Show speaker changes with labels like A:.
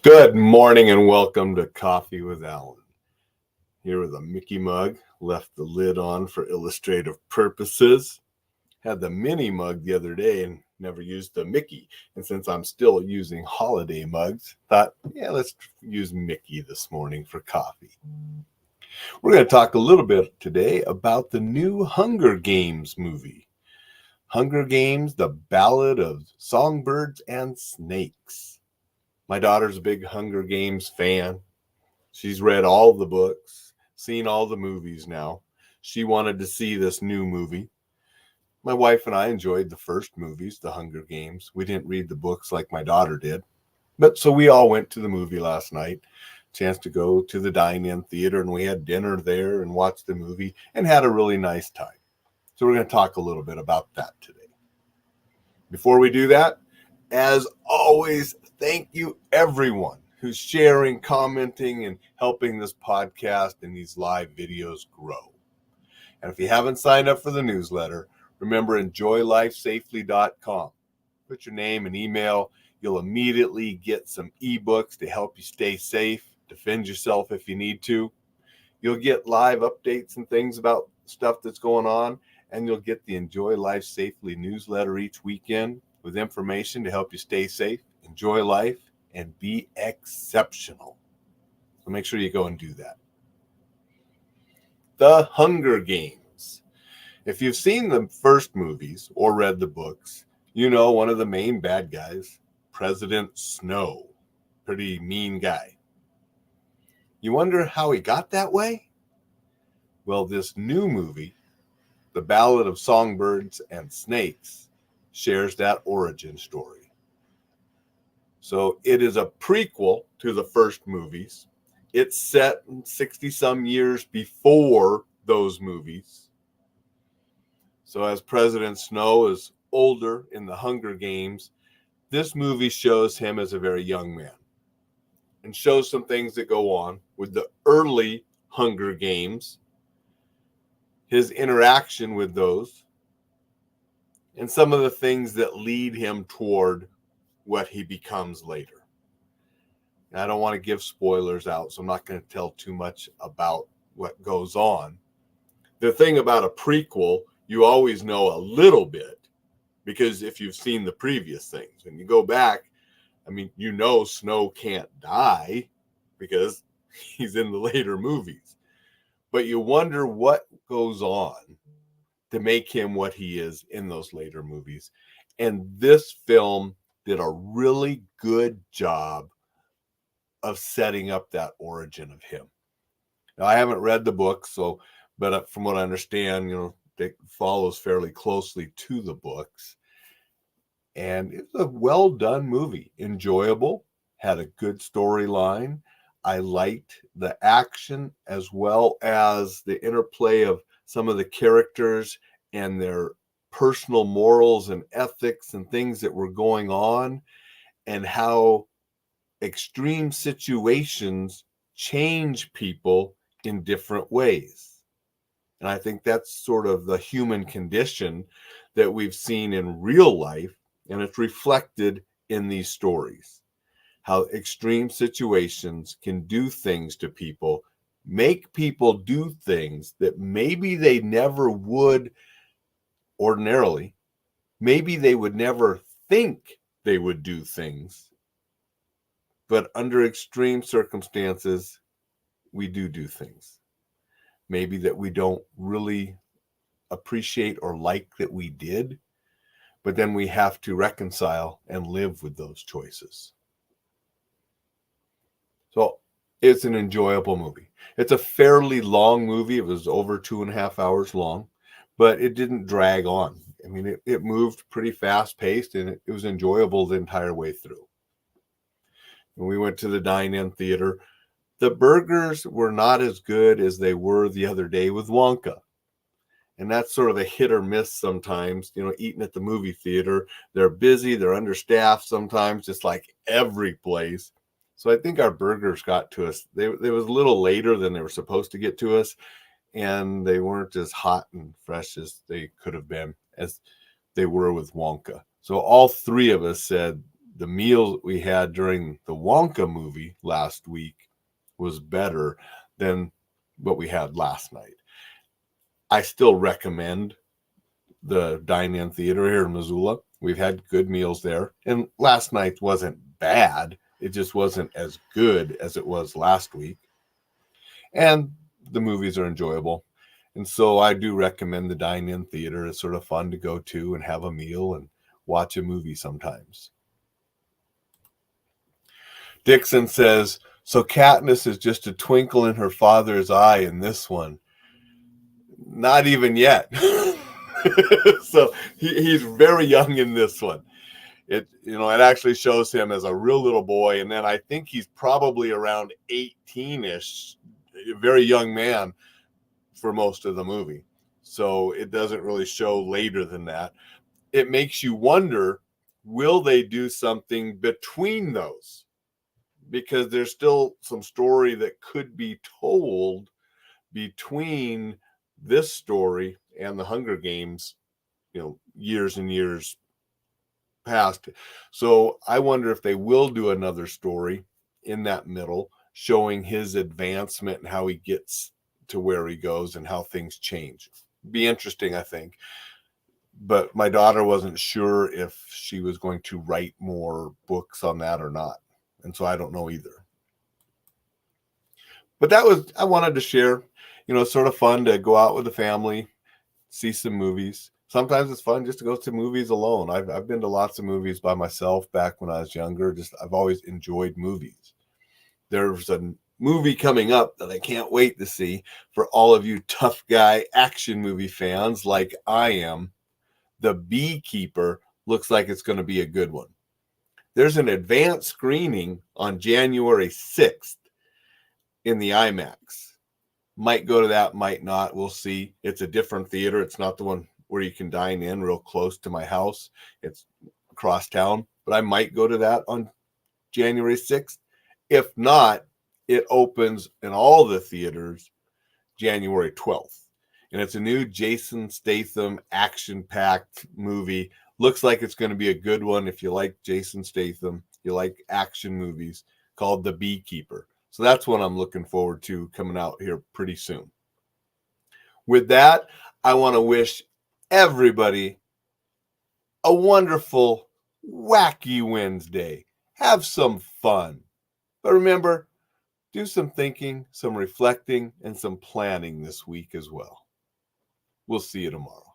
A: Good morning and welcome to Coffee with Alain. Here with a Mickey mug, left the lid on for illustrative purposes. Had the mini mug the other day and never used the Mickey. And since I'm still using holiday mugs, thought, let's use Mickey this morning for coffee. We're going to talk a little bit today about the new Hunger Games movie. Hunger Games, the Ballad of Songbirds and Snakes. My daughter's a big Hunger Games fan. She's read all the books, seen all the movies now. She wanted to see this new movie. My wife and I enjoyed the first movies, The Hunger Games. We didn't read the books like my daughter did. But so we all went to the movie last night. Chance to go to the dine-in theater, and we had dinner there and watched the movie and had a really nice time. So we're going to talk a little bit about that today. Before we do that, as always, thank you everyone who's sharing, commenting, and helping this podcast and these live videos grow. And if you haven't signed up for the newsletter, remember enjoylifesafely.com. Put your name and email. You'll immediately get some ebooks to help you stay safe, defend yourself if you need to. You'll get live updates and things about stuff that's going on, and you'll get the Enjoy Life Safely newsletter each weekend with information to help you stay safe, enjoy life, and be exceptional. So make sure you go and do that. The Hunger Games. If you've seen the first movies or read the books, you know one of the main bad guys, President Snow. Pretty mean guy. You wonder how he got that way? Well, this new movie, The Ballad of Songbirds and Snakes, shares that origin story. So it is a prequel to the first movies. It's set 60-some years before those movies. So as President Snow is older in the Hunger Games, this movie shows him as a very young man and shows some things that go on with the early Hunger Games, his interaction with those, and some of the things that lead him toward what he becomes later. And I don't want to give spoilers out, so I'm not going to tell too much about what goes on. The thing about a prequel, you always know a little bit, because if you've seen the previous things, and you go back, you know Snow can't die because he's in the later movies. But you wonder what goes on to make him what he is in those later movies. And this film did a really good job of setting up that origin of him. Now, I haven't read the book, but from what I understand, it follows fairly closely to the books. And it's a well-done movie, enjoyable, had a good storyline. I liked the action as well as the interplay of some of the characters and their personal morals and ethics and things that were going on, and how extreme situations change people in different ways. And I think that's sort of the human condition that we've seen in real life, and it's reflected in these stories. How extreme situations can do things to people, make people do things that maybe they never would ordinarily. Maybe they would never think they would do things. But under extreme circumstances, we do things. Maybe that we don't really appreciate or like that we did, but then we have to reconcile and live with those choices. So it's an enjoyable movie. It's a fairly long movie. It was over 2.5 hours long, but it didn't drag on. It moved pretty fast paced, and it was enjoyable the entire way through. When we went to the dine-in theater, the burgers were not as good as they were the other day with Wonka. And that's sort of a hit or miss sometimes, eating at the movie theater. They're busy, they're understaffed sometimes, just like every place. So I think our burgers got to us. They was a little later than they were supposed to get to us, and they weren't as hot and fresh as they could have been as they were with Wonka. So all three of us said the meal we had during the Wonka movie last week was better than what we had last night. I still recommend the dine-in theater here in Missoula. We've had good meals there. And last night wasn't bad. It just wasn't as good as it was last week. And the movies are enjoyable. And so I do recommend the dine-in theater. It's sort of fun to go to and have a meal and watch a movie sometimes. Dixon says, so Katniss is just a twinkle in her father's eye in this one. Not even yet. So he's very young in this one. It actually shows him as a real little boy, and then I think he's probably around 18-ish, a very young man for most of the movie. So it doesn't really show later than that. It makes you wonder, will they do something between those? Because there's still some story that could be told between this story and the Hunger Games, years and years past. So I wonder if they will do another story in that middle, showing his advancement and how he gets to where he goes and how things change. Be interesting, I think. But my daughter wasn't sure if she was going to write more books on that or not. And so I don't know either. But I wanted to share, it's sort of fun to go out with the family, see some movies. Sometimes it's fun just to go to movies alone. I've been to lots of movies by myself back when I was younger. I've always enjoyed movies. There's a movie coming up that I can't wait to see for all of you tough guy action movie fans like I am. The Beekeeper looks like it's going to be a good one. There's an advanced screening on January 6th in the IMAX. Might go to that, might not. We'll see. It's a different theater. It's not the one where you can dine in real close to my house. It's across town. But I might go to that on January 6th. If not, it opens in all the theaters January 12th. And it's a new Jason Statham action-packed movie. Looks like it's going to be a good one if you like Jason Statham, you like action movies, called The Beekeeper. So that's what I'm looking forward to coming out here pretty soon. With that, I want to wish everybody a wonderful, wacky Wednesday. Have some fun. But remember, do some thinking, some reflecting, and some planning this week as well. We'll see you tomorrow.